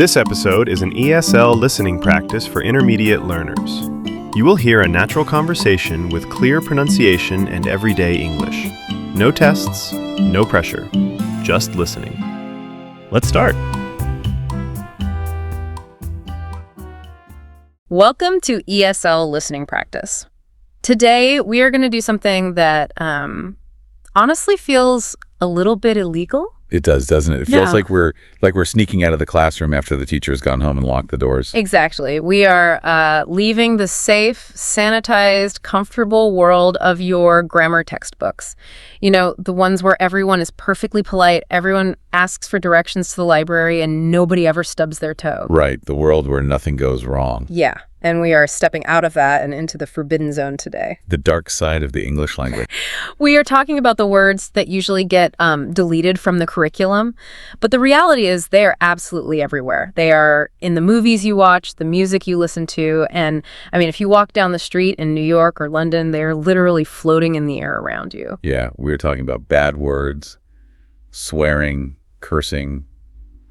This episode is an ESL listening practice for intermediate learners. You will hear a natural conversation with clear pronunciation and everyday English. No tests, no pressure, just listening. Let's start. Welcome to ESL listening practice. Today, we are going to do something that honestly feels a little bit illegal. It does, doesn't it? It feels like we're sneaking out of the classroom after the teacher's gone home and locked the doors. Exactly. We are leaving the safe, sanitized, comfortable world of your grammar textbooks. You know, the ones where everyone is perfectly polite, everyone asks for directions to the library, and nobody ever stubs their toe. Right. The world where nothing goes wrong. Yeah. And we are stepping out of that and into the forbidden zone today. The dark side of the English language. We are talking about the words that usually get deleted from the curriculum. But the reality is they are absolutely everywhere. They are in the movies you watch, the music you listen to. And I mean, if you walk down the street in New York or London, they're literally floating in the air around you. Yeah, we're talking about bad words, swearing, cursing,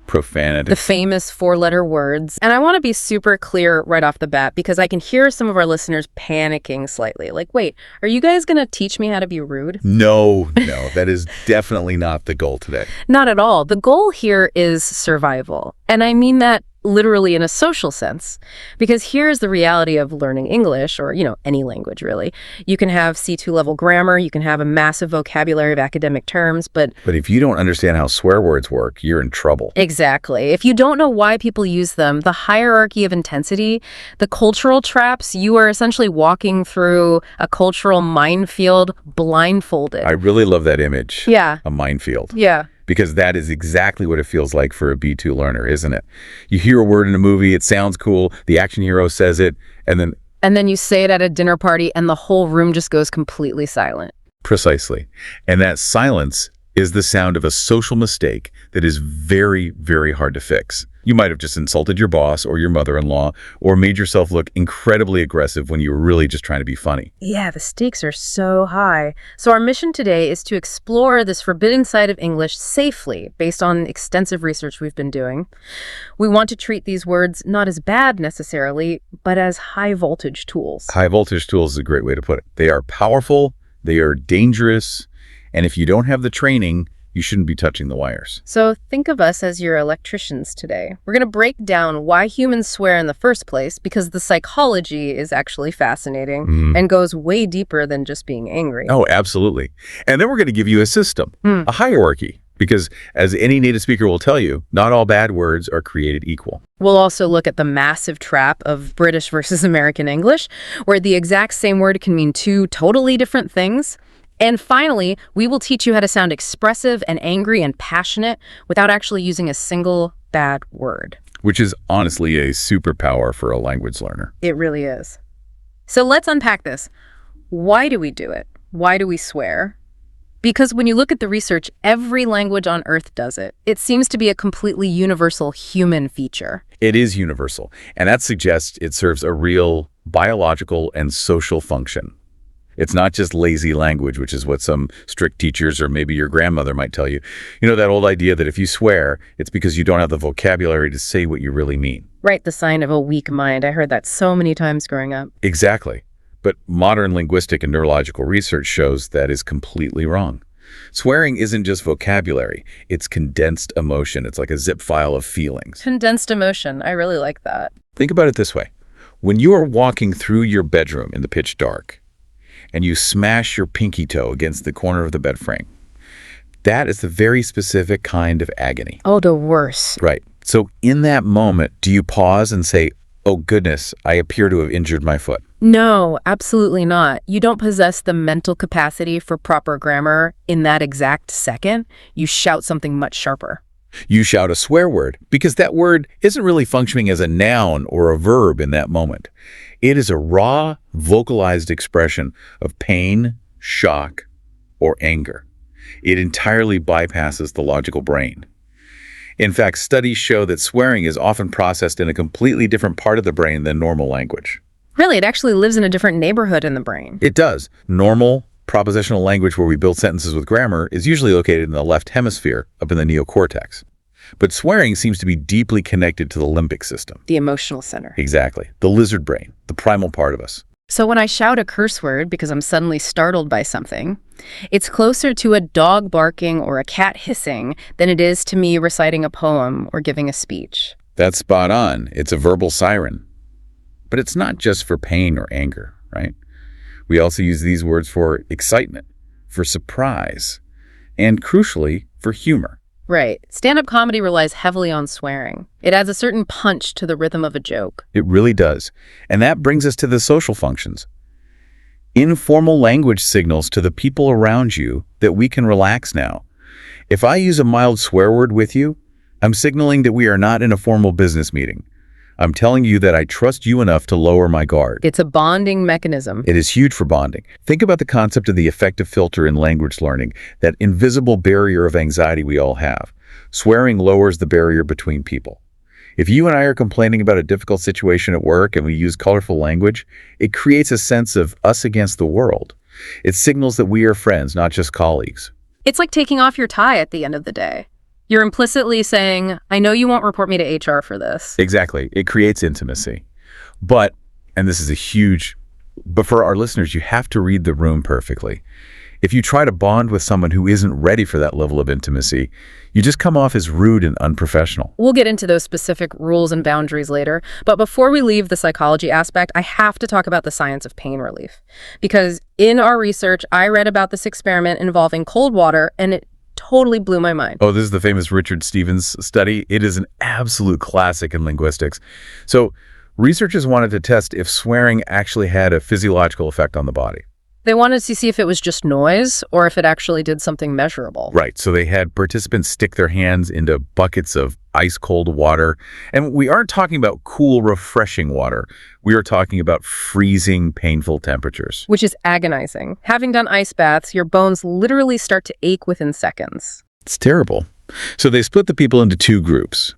profanity. The famous four-letter words. And I want to be super clear right off the bat because I can hear some of our listeners panicking slightly. Like, wait, are you guys going to teach me how to be rude? No, that is definitely not the goal today. Not at all. The goal here is survival. And I mean that literally in a social sense, because here's the reality of learning English, or, you know, any language really. You can have C2 level grammar, you can have a massive vocabulary of academic terms, but if you don't understand how swear words work, you're in trouble. Exactly. If you don't know why people use them, the hierarchy of intensity, the cultural traps, you are essentially walking through a cultural minefield blindfolded. I really love that image. Yeah. A minefield. Yeah. Because that is exactly what it feels like for a B2 learner, isn't it? You hear a word in a movie, it sounds cool, the action hero says it, and then you say it at a dinner party and the whole room just goes completely silent. Precisely. And that silence is the sound of a social mistake that is very, very hard to fix. You might have just insulted your boss or your mother-in-law or made yourself look incredibly aggressive when you were really just trying to be funny. Yeah, the stakes are so high. So our mission today is to explore this forbidden side of English safely based on extensive research we've been doing. We want to treat these words not as bad necessarily, but as high-voltage tools. High-voltage tools is a great way to put it. They are powerful, they are dangerous, and if you don't have the training, you shouldn't be touching the wires. So think of us as your electricians today. We're going to break down why humans swear in the first place, because the psychology is actually fascinating and goes way deeper than just being angry. Oh, absolutely. And then we're going to give you a system, a hierarchy, because as any native speaker will tell you, not all bad words are created equal. We'll also look at the massive trap of British versus American English, where the exact same word can mean two totally different things. And finally, we will teach you how to sound expressive and angry and passionate without actually using a single bad word. Which is honestly a superpower for a language learner. It really is. So let's unpack this. Why do we do it? Why do we swear? Because when you look at the research, every language on Earth does it. It seems to be a completely universal human feature. It is universal, and that suggests it serves a real biological and social function. It's not just lazy language, which is what some strict teachers or maybe your grandmother might tell you. You know, that old idea that if you swear, it's because you don't have the vocabulary to say what you really mean. Right, the sign of a weak mind. I heard that so many times growing up. Exactly. But modern linguistic and neurological research shows that is completely wrong. Swearing isn't just vocabulary. It's condensed emotion. It's like a zip file of feelings. Condensed emotion. I really like that. Think about it this way. When you are walking through your bedroom in the pitch dark, and you smash your pinky toe against the corner of the bed frame, that is the very specific kind of agony. Oh, the worst. Right. So in that moment, do you pause and say, oh goodness, I appear to have injured my foot? No, absolutely not. You don't possess the mental capacity for proper grammar in that exact second. You shout something much sharper. You shout a swear word because that word isn't really functioning as a noun or a verb in that moment. It is a raw, vocalized expression of pain, shock, or anger. It entirely bypasses the logical brain. In fact, studies show that swearing is often processed in a completely different part of the brain than normal language. Really, it actually lives in a different neighborhood in the brain. It does. Normal, propositional language where we build sentences with grammar is usually located in the left hemisphere, up in the neocortex. But swearing seems to be deeply connected to the limbic system. The emotional center. Exactly. The lizard brain, the primal part of us. So when I shout a curse word because I'm suddenly startled by something, it's closer to a dog barking or a cat hissing than it is to me reciting a poem or giving a speech. That's spot on. It's a verbal siren. But it's not just for pain or anger, right? We also use these words for excitement, for surprise, and crucially, for humor. Right. Stand-up comedy relies heavily on swearing. It adds a certain punch to the rhythm of a joke. It really does. And that brings us to the social functions. Informal language signals to the people around you that we can relax now. If I use a mild swear word with you, I'm signaling that we are not in a formal business meeting. I'm telling you that I trust you enough to lower my guard. It's a bonding mechanism. It is huge for bonding. Think about the concept of the affective filter in language learning, that invisible barrier of anxiety we all have. Swearing lowers the barrier between people. If you and I are complaining about a difficult situation at work and we use colorful language, it creates a sense of us against the world. It signals that we are friends, not just colleagues. It's like taking off your tie at the end of the day. You're implicitly saying, I know you won't report me to HR for this. Exactly. It creates intimacy. But, and this is but for our listeners, you have to read the room perfectly. If you try to bond with someone who isn't ready for that level of intimacy, you just come off as rude and unprofessional. We'll get into those specific rules and boundaries later, but before we leave the psychology aspect, I have to talk about the science of pain relief. Because in our research, I read about this experiment involving cold water, and it totally blew my mind. Oh, this is the famous Richard Stevens study. It is an absolute classic in linguistics. So researchers wanted to test if swearing actually had a physiological effect on the body. They wanted to see if it was just noise or if it actually did something measurable. Right. So they had participants stick their hands into buckets of ice-cold water. And we aren't talking about cool, refreshing water. We are talking about freezing, painful temperatures. Which is agonizing. Having done ice baths, your bones literally start to ache within seconds. It's terrible. So they split the people into two groups.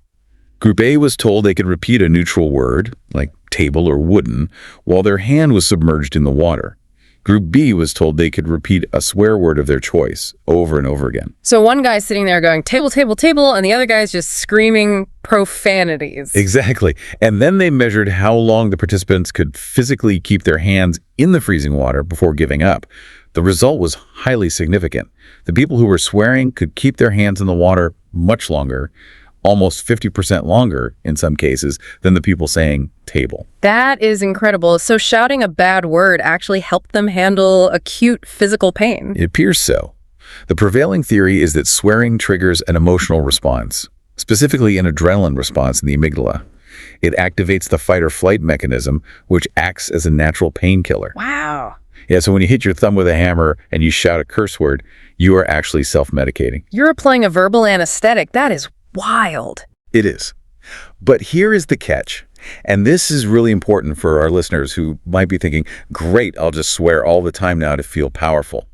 Group A was told they could repeat a neutral word, like table or wooden, while their hand was submerged in the water. Group B was told they could repeat a swear word of their choice over and over again. So one guy's sitting there going, table, table, table, and the other guy's just screaming profanities. Exactly. And then they measured how long the participants could physically keep their hands in the freezing water before giving up. The result was highly significant. The people who were swearing could keep their hands in the water much longer, almost 50% longer in some cases, than the people saying table. That is incredible. So shouting a bad word actually helped them handle acute physical pain. It appears so. The prevailing theory is that swearing triggers an emotional response, specifically an adrenaline response in the amygdala. It activates the fight or flight mechanism, which acts as a natural painkiller. Wow. Yeah, so when you hit your thumb with a hammer and you shout a curse word, you are actually self-medicating. You're applying a verbal anesthetic. That is wild. It is. But here is the catch. And this is really important for our listeners who might be thinking, great, I'll just swear all the time now to feel powerful.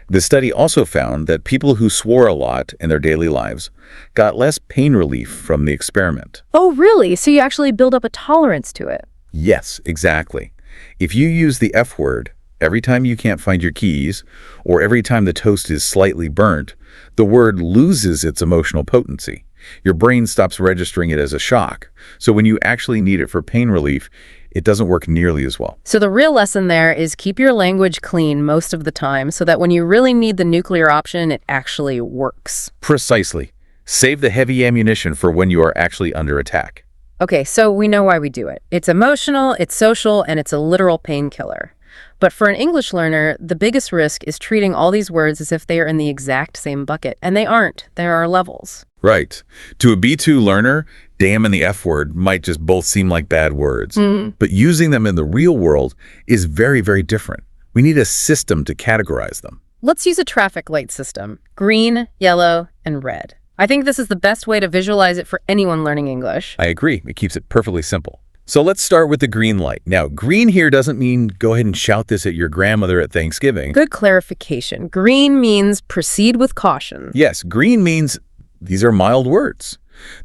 The study also found that people who swore a lot in their daily lives got less pain relief from the experiment. Oh, really? So you actually build up a tolerance to it? Yes, exactly. If you use the F word every time you can't find your keys, or every time the toast is slightly burnt, the word loses its emotional potency. Your brain stops registering it as a shock. So when you actually need it for pain relief, it doesn't work nearly as well. So the real lesson there is keep your language clean most of the time so that when you really need the nuclear option, it actually works. Precisely. Save the heavy ammunition for when you are actually under attack. Okay, so we know why we do it. It's emotional, it's social, and it's a literal painkiller. But for an English learner, the biggest risk is treating all these words as if they are in the exact same bucket. And they aren't. There are levels. Right. To a B2 learner, damn and the F word might just both seem like bad words. But using them in the real world is very, very different. We need a system to categorize them. Let's use a traffic light system. Green, yellow, and red. I think this is the best way to visualize it for anyone learning English. I agree. It keeps it perfectly simple. So let's start with the green light. Now, green here doesn't mean go ahead and shout this at your grandmother at Thanksgiving. Good clarification. Green means proceed with caution. Yes, green means these are mild words.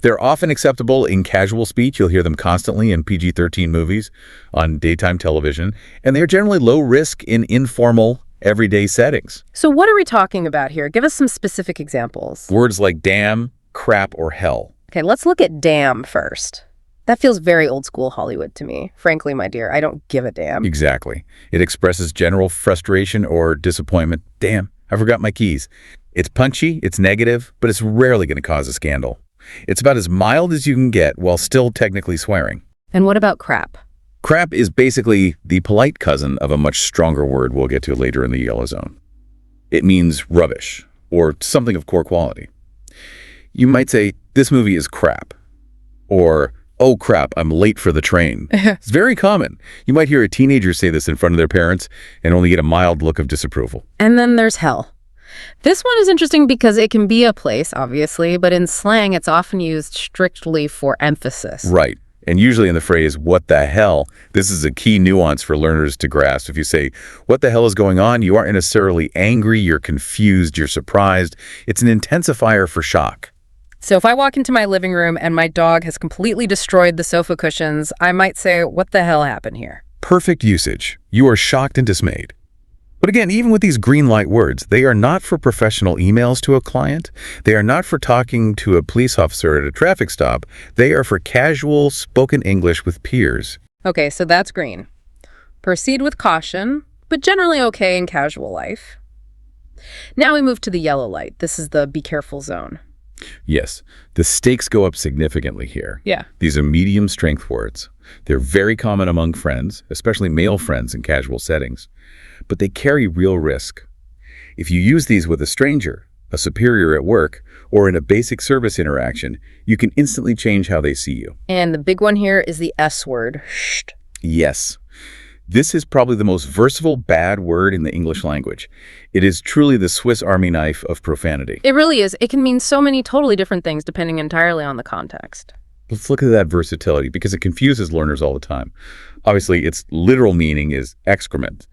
They're often acceptable in casual speech. You'll hear them constantly in PG-13 movies, on daytime television, and they're generally low risk in informal, everyday settings. So what are we talking about here? Give us some specific examples. Words like damn, crap, or hell. Okay, let's look at damn first. That feels very old school Hollywood to me. Frankly, my dear, I don't give a damn. Exactly. It expresses general frustration or disappointment. Damn, I forgot my keys. It's punchy, it's negative, but it's rarely going to cause a scandal. It's about as mild as you can get while still technically swearing. And what about crap? Crap is basically the polite cousin of a much stronger word we'll get to later in the yellow zone. It means rubbish, or something of poor quality. You might say, this movie is crap. Or, oh crap, I'm late for the train. It's very common. You might hear a teenager say this in front of their parents and only get a mild look of disapproval. And then there's hell. This one is interesting because it can be a place, obviously, but in slang, it's often used strictly for emphasis. Right. And usually in the phrase, what the hell, this is a key nuance for learners to grasp. If you say, what the hell is going on, you aren't necessarily angry, you're confused, you're surprised. It's an intensifier for shock. So if I walk into my living room and my dog has completely destroyed the sofa cushions, I might say, what the hell happened here? Perfect usage. You are shocked and dismayed. But again, even with these green light words, they are not for professional emails to a client. They are not for talking to a police officer at a traffic stop. They are for casual spoken English with peers. Okay, so that's green. Proceed with caution, but generally okay in casual life. Now we move to the yellow light. This is the be careful zone. Yes, the stakes go up significantly here. Yeah. These are medium strength words. They're very common among friends, especially male friends in casual settings. But they carry real risk. If you use these with a stranger, a superior at work, or in a basic service interaction, you can instantly change how they see you. And the big one here is the S word, sht. Yes. This is probably the most versatile bad word in the English language. It is truly the Swiss Army knife of profanity. It really is. It can mean so many totally different things depending entirely on the context. Let's look at that versatility because it confuses learners all the time. Obviously, its literal meaning is excrement,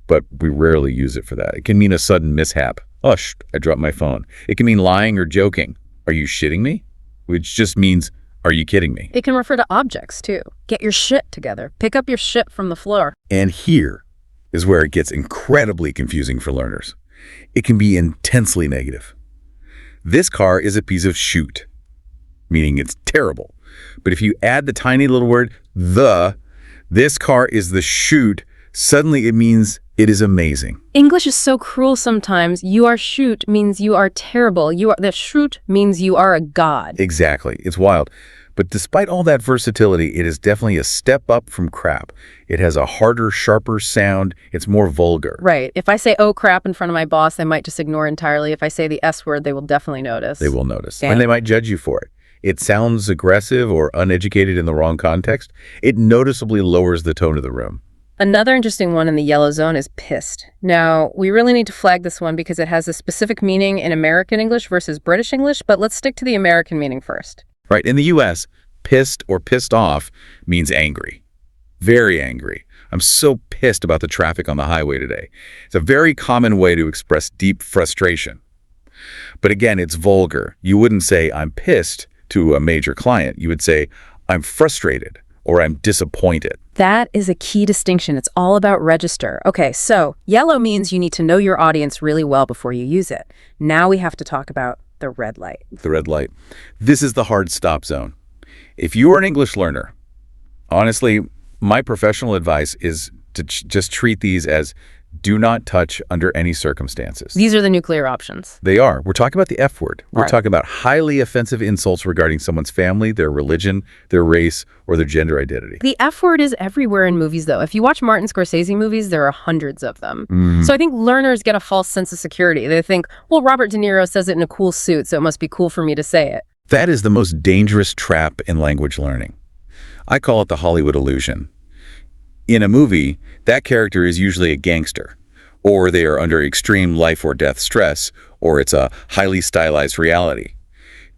but we rarely use it for that. It can mean a sudden mishap. Oh, I dropped my phone. It can mean lying or joking. Are you shitting me? Which just means, are you kidding me? It can refer to objects, too. Get your shit together. Pick up your shit from the floor. And here is where it gets incredibly confusing for learners. It can be intensely negative. This car is a piece of shoot, meaning it's terrible. But if you add the tiny little word, this car is the shoot, suddenly it means it is amazing. English is so cruel sometimes. You are shoot means you are terrible. The shoot means you are a god. Exactly. It's wild. But despite all that versatility, it is definitely a step up from crap. It has a harder, sharper sound. It's more vulgar. Right. If I say, oh, crap in front of my boss, they might just ignore entirely. If I say the S word, they will definitely notice. They will notice. Damn. And they might judge you for it. It sounds aggressive or uneducated in the wrong context. It noticeably lowers the tone of the room. Another interesting one in the yellow zone is pissed. Now, we really need to flag this one because it has a specific meaning in American English versus British English, but let's stick to the American meaning first. Right. In the U.S., pissed or pissed off means angry. Very angry. I'm so pissed about the traffic on the highway today. It's a very common way to express deep frustration. But again, it's vulgar. You wouldn't say, I'm pissed to a major client. You would say, I'm frustrated or I'm disappointed. That is a key distinction. It's all about register. Okay, so yellow means you need to know your audience really well before you use it. Now we have to talk about the red light. The red light. This is the hard stop zone. If you are an English learner, honestly, my professional advice is to just treat these as do not touch under any circumstances. These are the nuclear options. They are. We're talking about the F word. We're Right. talking about highly offensive insults regarding someone's family, their religion, their race, or their gender identity. The F word is everywhere in movies, though. If you watch Martin Scorsese movies, there are hundreds of them. So I think learners get a false sense of security. They think, well, Robert De Niro says it in a cool suit, so it must be cool for me to say it. That is the most dangerous trap in language learning. I call it the Hollywood illusion. In a movie, that character is usually a gangster, or they are under extreme life or death stress, or it's a highly stylized reality.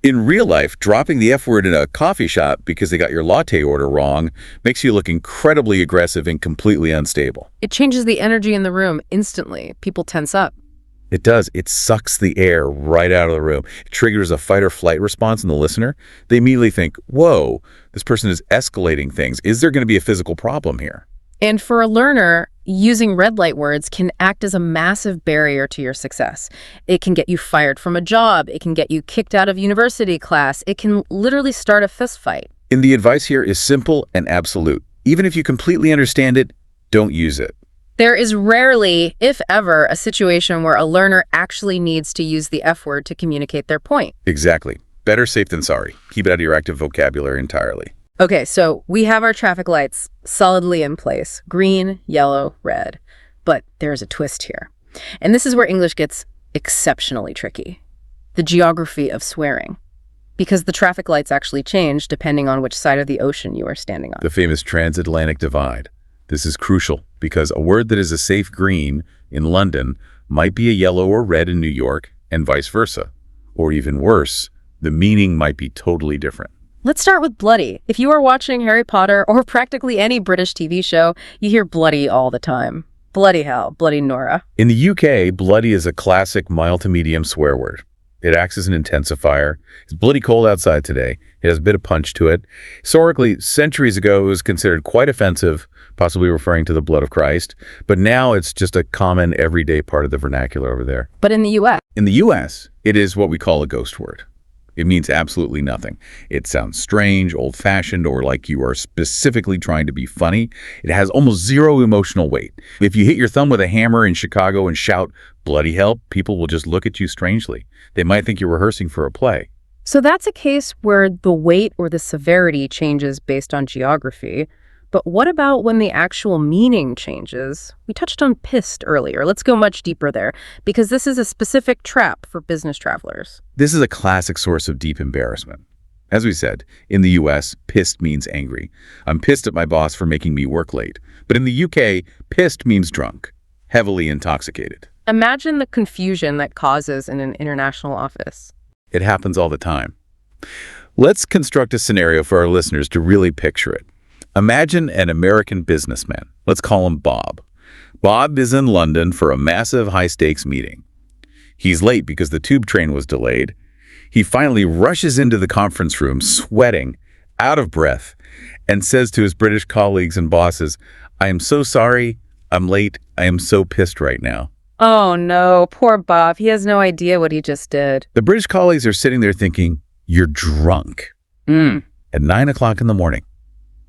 In real life, dropping the F word in a coffee shop because they got your latte order wrong makes you look incredibly aggressive and completely unstable. It changes the energy in the room instantly. People tense up. It does. It sucks the air right out of the room. It triggers a fight or flight response in the listener. They immediately think, whoa, this person is escalating things. Is there going to be a physical problem here? And for a learner, using red light words can act as a massive barrier to your success. It can get you fired from a job. It can get you kicked out of university class. It can literally start a fist fight. And the advice here is simple and absolute. Even if you completely understand it, don't use it. There is rarely, if ever, a situation where a learner actually needs to use the F word to communicate their point. Exactly. Better safe than sorry. Keep it out of your active vocabulary entirely. Okay, so we have our traffic lights solidly in place. Green, yellow, red. But there's a twist here. And this is where English gets exceptionally tricky. The geography of swearing. Because the traffic lights actually change depending on which side of the ocean you are standing on. The famous transatlantic divide. This is crucial because a word that is a safe green in London might be a yellow or red in New York and vice versa. Or even worse, the meaning might be totally different. Let's start with bloody. If you are watching Harry Potter or practically any British TV show, you hear bloody all the time. Bloody hell, bloody Nora. In the UK, bloody is a classic mild to medium swear word. It acts as an intensifier. It's bloody cold outside today. It has a bit of punch to it. Historically, centuries ago, it was considered quite offensive, possibly referring to the blood of Christ. But now it's just a common, everyday part of the vernacular over there. But in the U.S.? In the U.S., it is what we call a ghost word. It means absolutely nothing. It sounds strange, old-fashioned, or like you are specifically trying to be funny. It has almost zero emotional weight. If you hit your thumb with a hammer in Chicago and shout, "Bloody hell," people will just look at you strangely. They might think you're rehearsing for a play. So that's a case where the weight or the severity changes based on geography. But what about when the actual meaning changes? We touched on pissed earlier. Let's go much deeper there, because this is a specific trap for business travelers. This is a classic source of deep embarrassment. As we said, in the US, pissed means angry. I'm pissed at my boss for making me work late. But in the UK, pissed means drunk, heavily intoxicated. Imagine the confusion that causes in an international office. It happens all the time. Let's construct a scenario for our listeners to really picture it. Imagine an American businessman. Let's call him Bob. Bob is in London for a massive high-stakes meeting. He's late because the tube train was delayed. He finally rushes into the conference room, sweating, out of breath, and says to his British colleagues and bosses, "I am so sorry. I'm late. I am so pissed right now." Oh no, poor Bob. He has no idea what he just did. The British colleagues are sitting there thinking, "You're drunk." At 9 o'clock in the morning.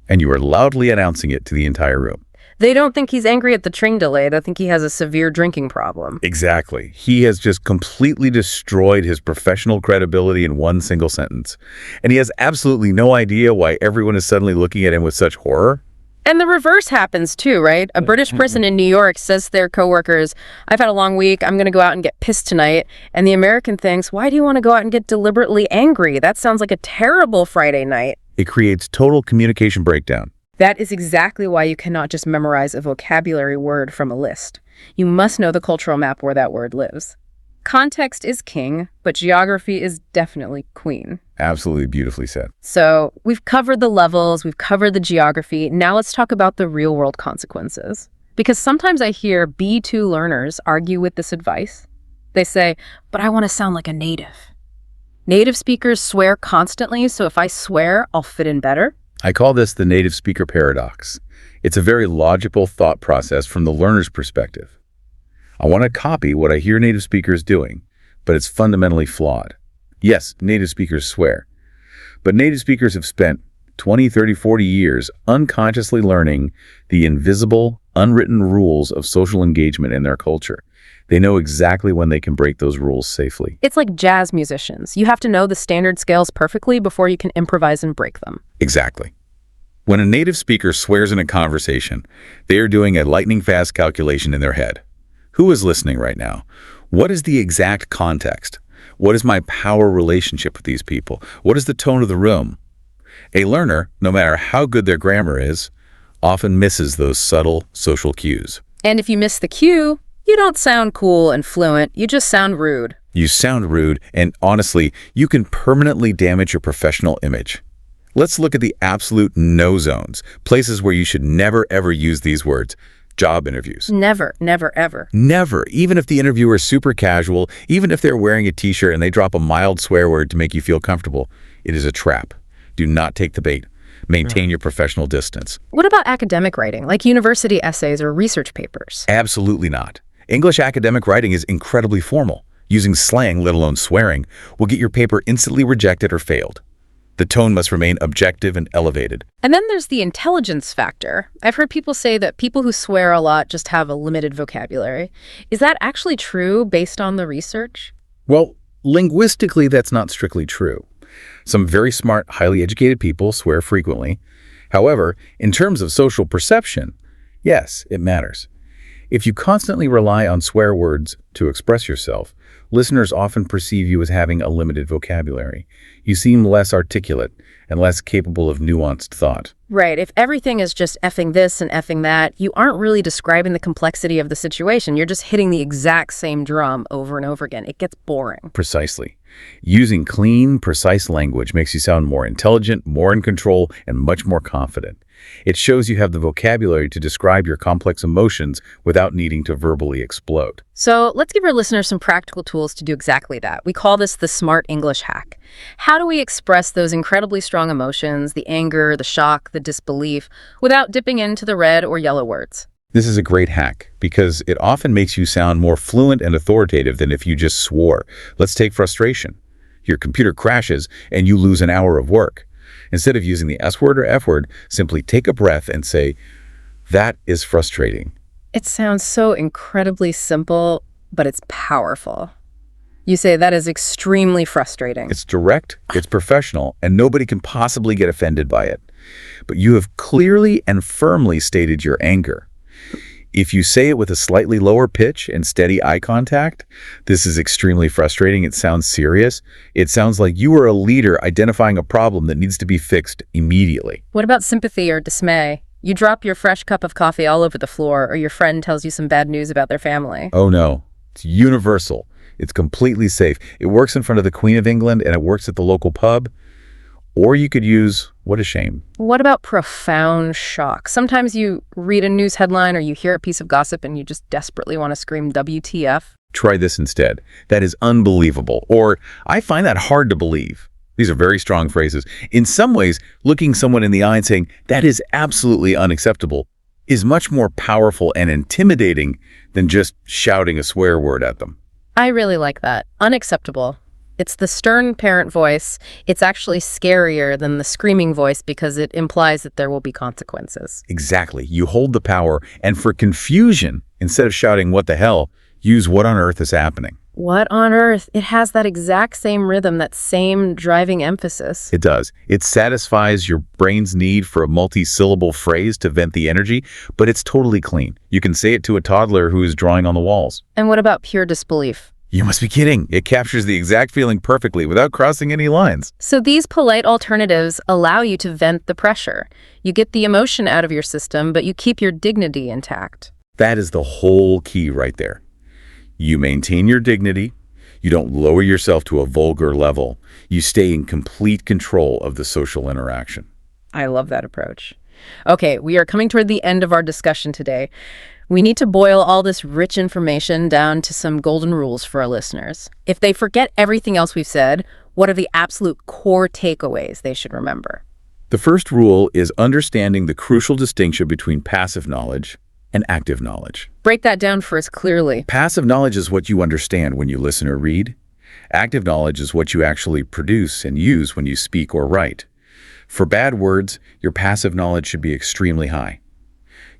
And you are loudly announcing it to the entire room. They don't think he's angry at the train delay. They think he has a severe drinking problem. Exactly. He has just completely destroyed his professional credibility in one single sentence. And he has absolutely no idea why everyone is suddenly looking at him with such horror. And the reverse happens too, right? A British person in New York says to their coworkers, "I've had a long week. I'm going to go out and get pissed tonight." And the American thinks, "Why do you want to go out and get deliberately angry? That sounds like a terrible Friday night." It creates total communication breakdown. That is exactly why you cannot just memorize a vocabulary word from a list. You must know the cultural map where that word lives. Context is king, but geography is definitely queen. Absolutely beautifully said. So we've covered the levels, we've covered the geography. Now let's talk about the real-world consequences. Because sometimes I hear B2 learners argue with this advice. They say, "But I want to sound like a native." Native speakers swear constantly, so if I swear, I'll fit in better. I call this the native speaker paradox. It's a very logical thought process from the learner's perspective. I want to copy what I hear native speakers doing, but it's fundamentally flawed. Yes, native speakers swear, but native speakers have spent 20, 30, 40 years unconsciously learning the invisible, unwritten rules of social engagement in their culture. They know exactly when they can break those rules safely. It's like jazz musicians. You have to know the standard scales perfectly before you can improvise and break them. Exactly. When a native speaker swears in a conversation, they are doing a lightning-fast calculation in their head. Who is listening right now? What is the exact context? What is my power relationship with these people? What is the tone of the room? A learner, no matter how good their grammar is, often misses those subtle social cues. And if you miss the cue, you don't sound cool and fluent, you just sound rude. You sound rude, and honestly, you can permanently damage your professional image. Let's look at the absolute no zones, places where you should never ever use these words. Job interviews. Never, never, ever. Never, even if the interviewer is super casual, even if they're wearing a t-shirt and they drop a mild swear word to make you feel comfortable, it is a trap. Do not take the bait. Maintain your professional distance. What about academic writing, like university essays or research papers? Absolutely not. English academic writing is incredibly formal. Using slang, let alone swearing, will get your paper instantly rejected or failed. The tone must remain objective and elevated. And then there's the intelligence factor. I've heard people say that people who swear a lot just have a limited vocabulary. Is that actually true based on the research? Well, linguistically, that's not strictly true. Some very smart, highly educated people swear frequently. However, in terms of social perception, yes, it matters. If you constantly rely on swear words to express yourself, listeners often perceive you as having a limited vocabulary. You seem less articulate and less capable of nuanced thought. Right. If everything is just effing this and effing that, you aren't really describing the complexity of the situation. You're just hitting the exact same drum over and over again. It gets boring. Precisely. Using clean, precise language makes you sound more intelligent, more in control, and much more confident. It shows you have the vocabulary to describe your complex emotions without needing to verbally explode. So let's give our listeners some practical tools to do exactly that. We call this the smart English hack. How do we express those incredibly strong emotions, the anger, the shock, the disbelief, without dipping into the red or yellow words? This is a great hack because it often makes you sound more fluent and authoritative than if you just swore. Let's take frustration. Your computer crashes and you lose an hour of work. Instead of using the S word or F word, simply take a breath and say, "That is frustrating." It sounds so incredibly simple, but it's powerful. You say that is extremely frustrating. It's direct, it's professional, and nobody can possibly get offended by it. But you have clearly and firmly stated your anger. If you say it with a slightly lower pitch and steady eye contact, this is extremely frustrating. It sounds serious. It sounds like you are a leader identifying a problem that needs to be fixed immediately. What about sympathy or dismay? You drop your fresh cup of coffee all over the floor, or your friend tells you some bad news about their family. Oh no, it's universal. It's completely safe. It works in front of the Queen of England and it works at the local pub. Or you could use, "What a shame." What about profound shock? Sometimes you read a news headline or you hear a piece of gossip and you just desperately want to scream WTF. Try this instead. "That is unbelievable." Or, "I find that hard to believe." These are very strong phrases. In some ways, looking someone in the eye and saying, "That is absolutely unacceptable," is much more powerful and intimidating than just shouting a swear word at them. I really like that. Unacceptable. It's the stern parent voice. It's actually scarier than the screaming voice because it implies that there will be consequences. Exactly. You hold the power, and for confusion, instead of shouting, "What the hell?" use "What on earth is happening?" What on earth? It has that exact same rhythm, that same driving emphasis. It does. It satisfies your brain's need for a multi-syllable phrase to vent the energy, but it's totally clean. You can say it to a toddler who is drawing on the walls. And what about pure disbelief? You must be kidding. It captures the exact feeling perfectly without crossing any lines. So these polite alternatives allow you to vent the pressure. You get the emotion out of your system, but you keep your dignity intact. That is the whole key right there. You maintain your dignity. You don't lower yourself to a vulgar level. You stay in complete control of the social interaction. I love that approach. Okay, we are coming toward the end of our discussion today. We need to boil all this rich information down to some golden rules for our listeners. If they forget everything else we've said, what are the absolute core takeaways they should remember? The first rule is understanding the crucial distinction between passive knowledge and active knowledge. Break that down for us clearly. Passive knowledge is what you understand when you listen or read. Active knowledge is what you actually produce and use when you speak or write. For bad words, your passive knowledge should be extremely high.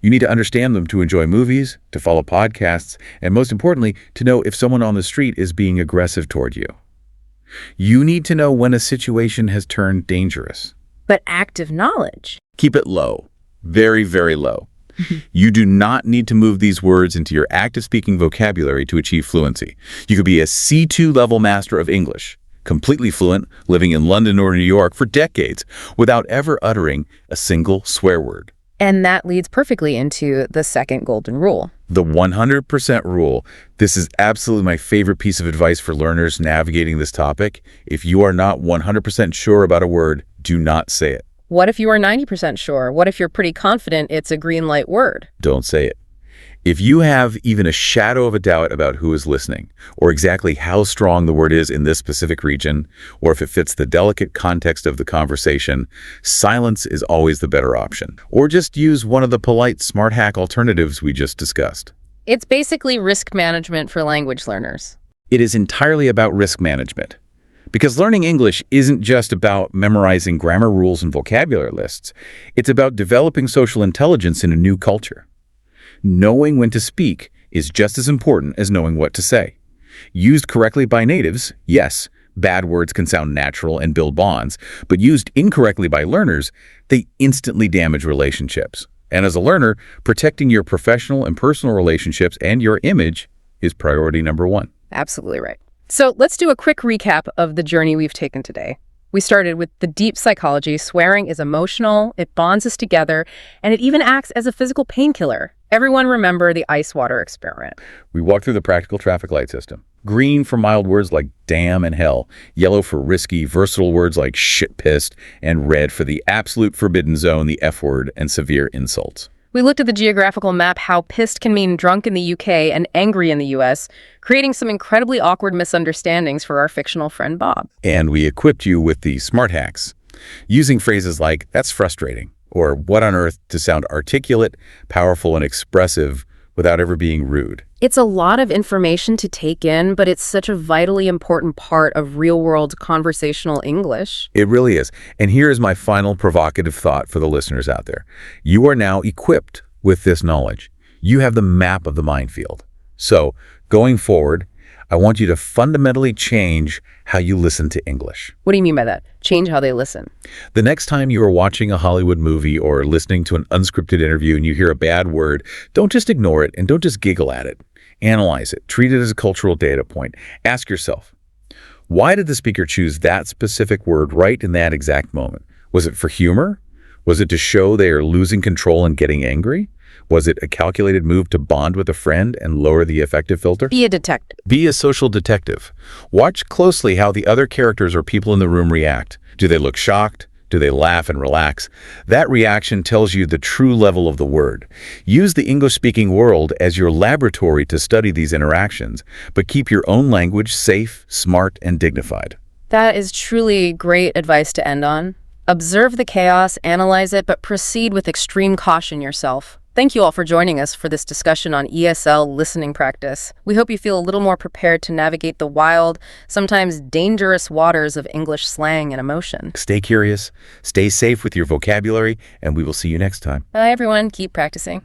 You need to understand them to enjoy movies, to follow podcasts, and most importantly, to know if someone on the street is being aggressive toward you. You need to know when a situation has turned dangerous. But active knowledge? Keep it low. Very, very low. You do not need to move these words into your active speaking vocabulary to achieve fluency. You could be a C2 level master of English, completely fluent, living in London or New York for decades, without ever uttering a single swear word. And that leads perfectly into the second golden rule. The 100% rule. This is absolutely my favorite piece of advice for learners navigating this topic. If you are not 100% sure about a word, do not say it. What if you are 90% sure? What if you're pretty confident it's a green light word? Don't say it. If you have even a shadow of a doubt about who is listening, or exactly how strong the word is in this specific region, or if it fits the delicate context of the conversation, silence is always the better option. Or just use one of the polite smart hack alternatives we just discussed. It's basically risk management for language learners. It is entirely about risk management. Because learning English isn't just about memorizing grammar rules and vocabulary lists. It's about developing social intelligence in a new culture. Knowing when to speak is just as important as knowing what to say. Used correctly by natives, yes, bad words can sound natural and build bonds, but used incorrectly by learners, they instantly damage relationships. And as a learner, protecting your professional and personal relationships and your image is priority number one. Absolutely right. So let's do a quick recap of the journey we've taken today. We started with the deep psychology. Swearing is emotional, it bonds us together, and it even acts as a physical painkiller. Everyone remember the ice water experiment. We walked through the practical traffic light system. Green for mild words like damn and hell, yellow for risky, versatile words like shit pissed, and red for the absolute forbidden zone, the F word, and severe insults. We looked at the geographical map, how pissed can mean drunk in the UK and angry in the US, creating some incredibly awkward misunderstandings for our fictional friend Bob. And we equipped you with the smart hacks, using phrases like, that's frustrating, or what on earth, to sound articulate, powerful, and expressive without ever being rude. It's a lot of information to take in, but it's such a vitally important part of real-world conversational English. It really is. And here is my final provocative thought for the listeners out there. You are now equipped with this knowledge. You have the map of the minefield. So, going forward, I want you to fundamentally change how you listen to English. What do you mean by that? Change how they listen. The next time you are watching a Hollywood movie or listening to an unscripted interview and you hear a bad word, don't just ignore it and don't just giggle at it. Analyze it. Treat it as a cultural data point. Ask yourself, why did the speaker choose that specific word right in that exact moment? Was it for humor? Was it to show they are losing control and getting angry? Was it a calculated move to bond with a friend and lower the affective filter? Be a detective. Be a social detective. Watch closely how the other characters or people in the room react. Do they look shocked? Do they laugh and relax? That reaction tells you the true level of the word. Use the English-speaking world as your laboratory to study these interactions, but keep your own language safe, smart, and dignified. That is truly great advice to end on. Observe the chaos, analyze it, but proceed with extreme caution yourself. Thank you all for joining us for this discussion on ESL listening practice. We hope you feel a little more prepared to navigate the wild, sometimes dangerous waters of English slang and emotion. Stay curious, stay safe with your vocabulary, and we will see you next time. Bye, everyone. Keep practicing.